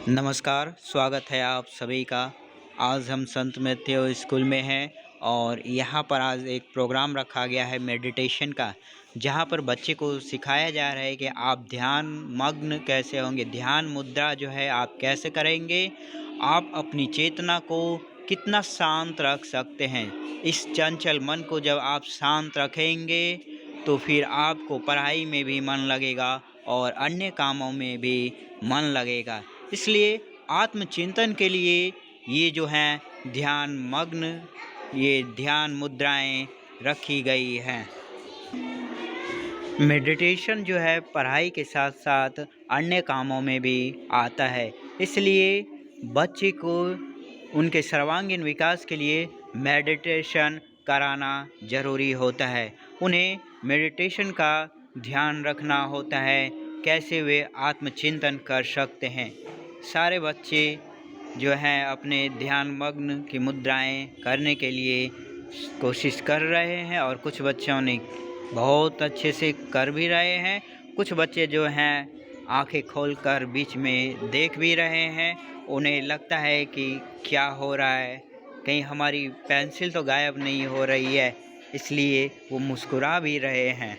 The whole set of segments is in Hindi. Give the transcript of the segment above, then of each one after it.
नमस्कार, स्वागत है आप सभी का। आज हम संत मैथ्यू स्कूल में हैं और यहाँ पर आज एक प्रोग्राम रखा गया है मेडिटेशन का, जहाँ पर बच्चे को सिखाया जा रहा है कि आप ध्यान मग्न कैसे होंगे, ध्यान मुद्रा जो है आप कैसे करेंगे, आप अपनी चेतना को कितना शांत रख सकते हैं। इस चंचल मन को जब आप शांत रखेंगे तो फिर आपको पढ़ाई में भी मन लगेगा और अन्य कामों में भी मन लगेगा। इसलिए आत्मचिंतन के लिए ये जो हैं ध्यान मग्न ये ध्यान मुद्राएं रखी गई हैं। मेडिटेशन जो है पढ़ाई के साथ साथ अन्य कामों में भी आता है, इसलिए बच्चे को उनके सर्वांगीण विकास के लिए मेडिटेशन कराना ज़रूरी होता है। उन्हें मेडिटेशन का ध्यान रखना होता है, कैसे वे आत्मचिंतन कर सकते हैं। सारे बच्चे जो हैं अपने ध्यान मग्न की मुद्राएं करने के लिए कोशिश कर रहे हैं और कुछ बच्चों ने बहुत अच्छे से कर भी रहे हैं। कुछ बच्चे जो हैं आंखें खोलकर बीच में देख भी रहे हैं। उन्हें लगता है कि क्या हो रहा है, कहीं हमारी पेंसिल तो गायब नहीं हो रही है, इसलिए वो मुस्कुरा भी रहे हैं।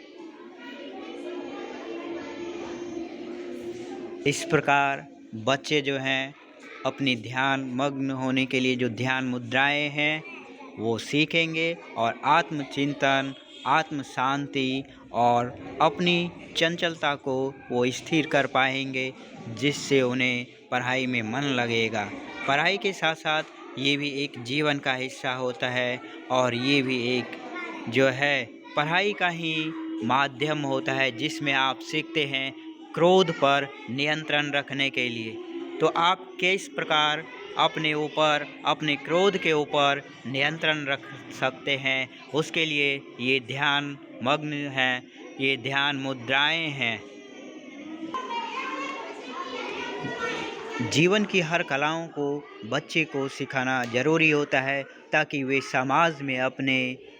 इस प्रकार बच्चे जो हैं अपनी ध्यान मग्न होने के लिए जो ध्यान मुद्राएं हैं वो सीखेंगे और आत्मचिंतन, आत्म शांति और अपनी चंचलता को वो स्थिर कर पाएंगे, जिससे उन्हें पढ़ाई में मन लगेगा। पढ़ाई के साथ साथ ये भी एक जीवन का हिस्सा होता है और ये भी एक जो है पढ़ाई का ही माध्यम होता है, जिसमें आप सीखते हैं क्रोध पर नियंत्रण रखने के लिए। तो आप किस प्रकार अपने ऊपर, अपने क्रोध के ऊपर नियंत्रण रख सकते हैं, उसके लिए ये ध्यान मग्न हैं, ये ध्यान मुद्राएं हैं। जीवन की हर कलाओं को बच्चे को सिखाना ज़रूरी होता है, ताकि वे समाज में अपने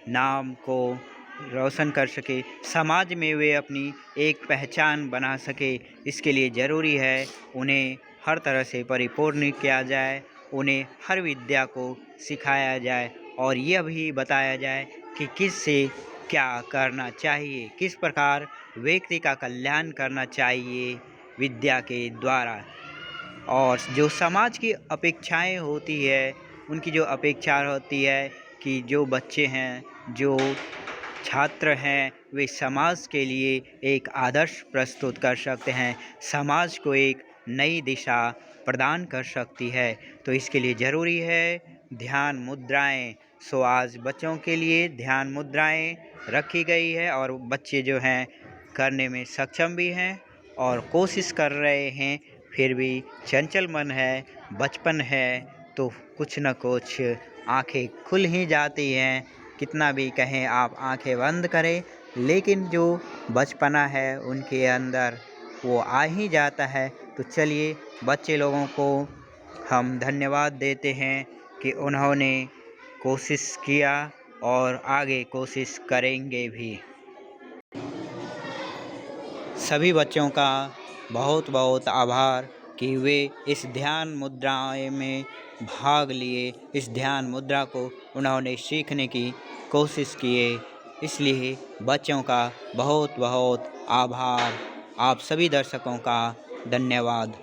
नाम को रोशन कर सके, समाज में वे अपनी एक पहचान बना सके। इसके लिए ज़रूरी है उन्हें हर तरह से परिपूर्ण किया जाए, उन्हें हर विद्या को सिखाया जाए और यह भी बताया जाए कि किससे क्या करना चाहिए, किस प्रकार व्यक्ति का कल्याण करना चाहिए विद्या के द्वारा। और जो समाज की अपेक्षाएं होती है, उनकी जो अपेक्षा होती है कि जो बच्चे हैं, जो छात्र हैं, वे समाज के लिए एक आदर्श प्रस्तुत कर सकते हैं, समाज को एक नई दिशा प्रदान कर सकती है। तो इसके लिए ज़रूरी है ध्यान मुद्राएं। सो आज बच्चों के लिए ध्यान मुद्राएं रखी गई है और बच्चे जो हैं करने में सक्षम भी हैं और कोशिश कर रहे हैं। फिर भी चंचल मन है, बचपन है, तो कुछ न कुछ आंखें खुल ही जाती हैं। कितना भी कहें आप आंखें बंद करें, लेकिन जो बचपना है उनके अंदर वो आ ही जाता है। तो चलिए बच्चे लोगों को हम धन्यवाद देते हैं कि उन्होंने कोशिश किया और आगे कोशिश करेंगे भी। सभी बच्चों का बहुत बहुत आभार कि वे इस ध्यान मुद्राएं में भाग लिए, इस ध्यान मुद्रा को उन्होंने सीखने की कोशिश किए। इसलिए बच्चों का बहुत बहुत आभार। आप सभी दर्शकों का धन्यवाद।